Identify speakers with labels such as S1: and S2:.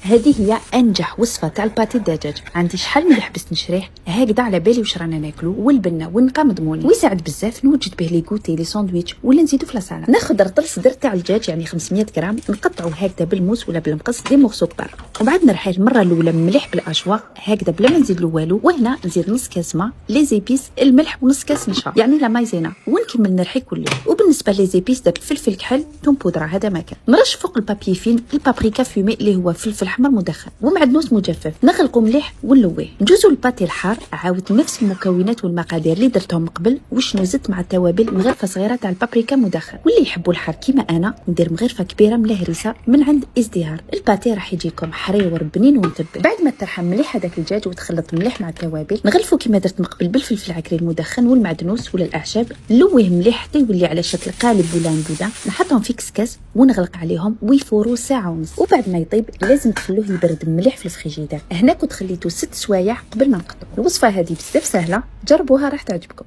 S1: هذه هي انجح وصفه تاع الباتي الدجاج. عندي شحال من حبست نشريه هكذا على بالي واش رانا ناكلو، والبنه والنقا مضمونين، ويساعد بزاف نوجد به لي كوتي لي ساندويتش ولا نزيدو في لاصاله. ناخذ رطل صدر تاع الدجاج يعني 500 غرام، نقطعوه هكذا بالموس ولا بالمقص دي مورسو كبار، وبعد نرحيه المره الاولى مليح بالاشواق هكذا بلا ما نزيد له والو. وهنا نزيد نص كاس ما لي زيبيس، الملح ونص كاس نشا يعني لا مايزينا، ونكمل نرحي كله. وبالنسبه لي زيبيس داك الفلفل الكحل توم بودره هذا ما كان، نرش فوق البابي فين البابريكا فيمي اللي هو فلفل احمر مدخن ومعدنوس مجفف، نغلقو مليح ونلويه. نجوزو الباتي الحار، عاود نفس المكونات والمقادير اللي درتهم من قبل، وشنو زدت مع التوابل مغرفه صغيره تاع البابريكا مدخن، واللي يحبوا الحار كيما انا ندير مغرفه كبيره من الهريسه من عند ازدهار. الباتي راح يجيكم حريور بنين ومتبل. بعد ما ترحم مليح هذاك الدجاج وتخلط مليح مع التوابل، نغلفو كيما درت من قبل بالفلفل العكري المدخن والمعدنوس ولا الاعشاب، نلويه مليح حتى يولي على شكل قالب ولا نبوده، نحطهم في كسكاس ونغلق عليهم ويفوروا ساعه ونص. وبعد ما يطيب لازم تخلوه يبرد مليح في الفريجيدير. هنا كنت خليته 6 سوايع قبل ما نقطعو. الوصفه هذه بزاف سهله، جربوها راح تعجبكم.